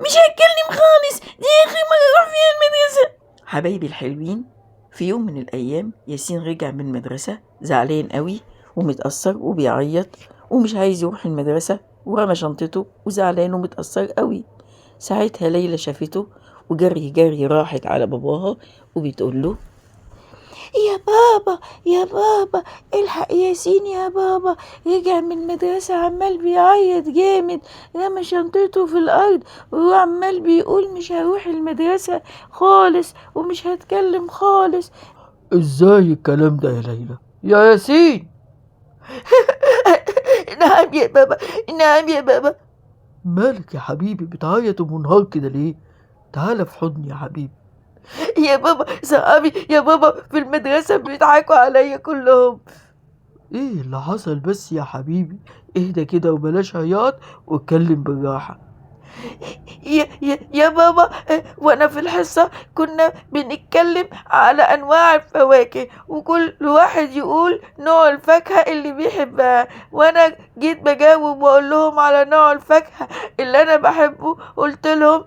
مش هتكلم خالص، دي آخر مرة أروح فيها المدرسة. حبايبي الحلوين، في يوم من الأيام ياسين رجع من المدرسة زعلان قوي ومتأثر وبيعيط ومش عايز يروح المدرسة ورمى شنطته وزعلان ومتأثر قوي. ساعتها ليلى شافته وجري جري راحت على باباها وبتقول له: يا بابا يا بابا، الحق ياسين يا بابا، رجع من المدرسة عمال بيعيط جامد، رمى شنطته في الأرض وعمال بيقول مش هروح المدرسة خالص ومش هتكلم خالص. ازاي الكلام ده يا ليلى؟ يا ياسين! نعم يا بابا، نعم يا بابا. مالك يا حبيبي بتعيط ومنهار كده ليه؟ تعالى في حضني يا حبيبي. يا بابا صحابي يا بابا في المدرسة بيضحكوا عليا كلهم. ايه اللي حصل بس يا حبيبي؟ اهدى كده وبلاش عياط واتكلم بالراحة. يا بابا، وانا في الحصة كنا بنتكلم على انواع الفواكه وكل واحد يقول نوع الفاكهة اللي بيحبها، وانا جيت بجاوب واقول لهم على نوع الفاكهة اللي انا بحبه، قلت لهم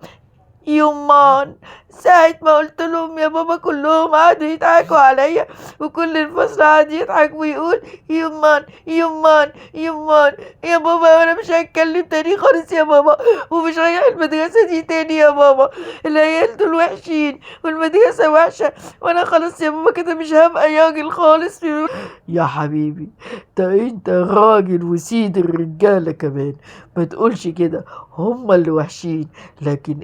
يمان. ساعة ما قلت لهم يا بابا كلهم قعدوا يضحكوا عليا وكل الفصل قعد يضحك ويقول يمان يمان يمان. يا بابا انا مش هتكلم تاني خالص يا بابا، ومش رايح المدرسة دي تاني يا بابا، العيال دول وحشين والمدرسة وحشة وانا خلاص يا بابا كده مش هبقى راجل خالص. يا حبيبي ده انت راجل وسيد الرجالة كمان، ما تقولش كده، هما اللي وحشين، لكن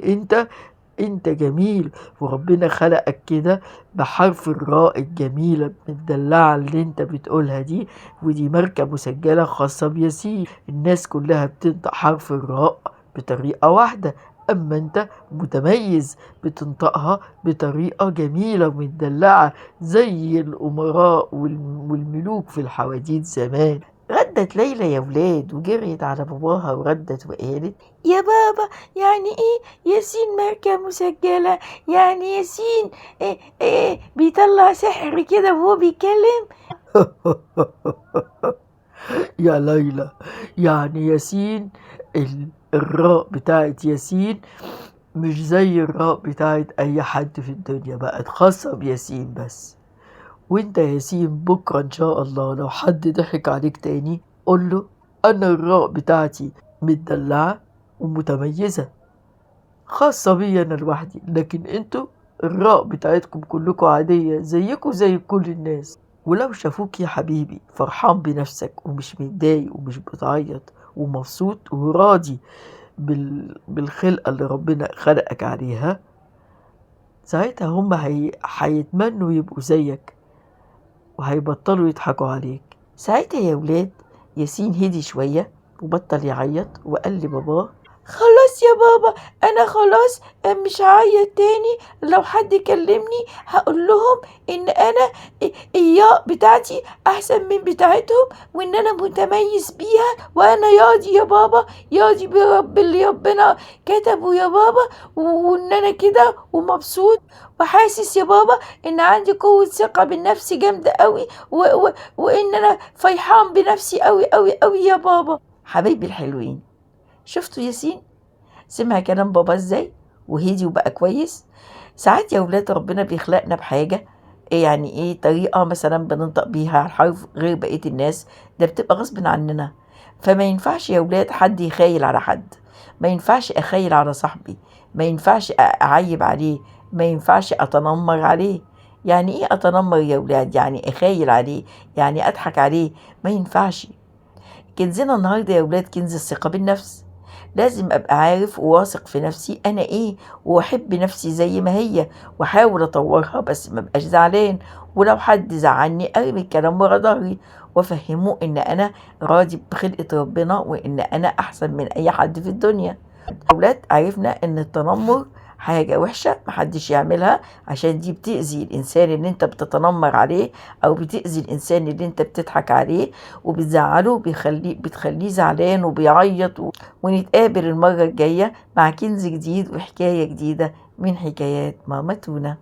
انت جميل وربنا خلقك كده بحرف الراء الجميلة المدلعة اللي انت بتقولها دي، ودي ماركة مسجلة خاصة بياسين. الناس كلها بتنطق حرف الراء بطريقة واحدة، اما انت متميز بتنطقها بطريقة جميلة ومدلعة زي الامراء والملوك في الحواديت زمان. ردت ليلى يا ولاد وجريت على باباها وردت وقالت: يا بابا يعني ايه ياسين ماركة مسجلة؟ يعني ياسين بيطلع سحر كده وهو بيتكلم؟ يا ليلى، يعني ياسين الراء بتاعت ياسين مش زي الراء بتاعت اي حد في الدنيا، بقت خاصة بياسين بس. وانت يا ياسين بكرة ان شاء الله لو حد ضحك عليك تاني قوله انا الراء بتاعتي متدلعة ومتميزة خاصة بي انا لوحدي، لكن انتوا الراء بتاعتكم كلكم عادية زيكم زي كل الناس. ولو شافوك يا حبيبي فرحان بنفسك ومش متضايق ومش بتعيط ومبسوط وراضي بالخلقة اللي ربنا خلقك عليها، ساعتها هم هيتمنوا يبقوا زيك وهيبطلوا يضحكوا عليك. ساعتها يا ولاد ياسين هدي شوية وبطل يعيط وقال لباباه: خلاص يا بابا انا خلاص مش هعيط تاني، لو حد كلمني هقول لهم ان انا الياء بتاعتي احسن من بتاعتهم وان انا متميز بيها وانا ياضي يا بابا، ياضي برب اللي ربنا كتبه يا بابا، وان انا كده ومبسوط وحاسس يا بابا ان عندي قوة ثقة بالنفس جامدة قوي وان انا فرحان بنفسي قوي قوي قوي يا بابا. حبايبي الحلوين، شفتوا ياسين سمع كلام بابا ازاي وهدي وبقى كويس؟ ساعات يا ولاد ربنا بيخلقنا بحاجة، يعني ايه طريقة مثلا بننطق بيها على الحرف غير بقية الناس، ده بتبقى غصب عننا. فما ينفعش يا ولاد حد يخايل على حد، ما ينفعش اخايل على صاحبي، ما ينفعش اعيب عليه، ما ينفعش اتنمر عليه. يعني ايه اتنمر يا ولاد؟ يعني اخايل عليه، يعني اضحك عليه، ما ينفعش. كنزنا النهارده يا ولاد كنز الثقة بالنفس، لازم ابقى عارف وواثق في نفسي انا ايه، واحب نفسي زي ما هي واحاول اطورها بس ما بقاش زعلان، ولو حد زعلني ارمي الكلام ورا ظهري وافهمه ان انا راضي بخلقة ربنا وان انا احسن من اي حد في الدنيا. اولاد عرفنا ان التنمر حاجة وحشة محدش يعملها، عشان دي بتأذي الإنسان اللي انت بتتنمر عليه أو بتأذي الإنسان اللي انت بتضحك عليه وبتزعله، بتخليه زعلان وبيعيط ونتقابل المرة الجاية مع كنز جديد وحكاية جديدة من حكايات ماما تونا.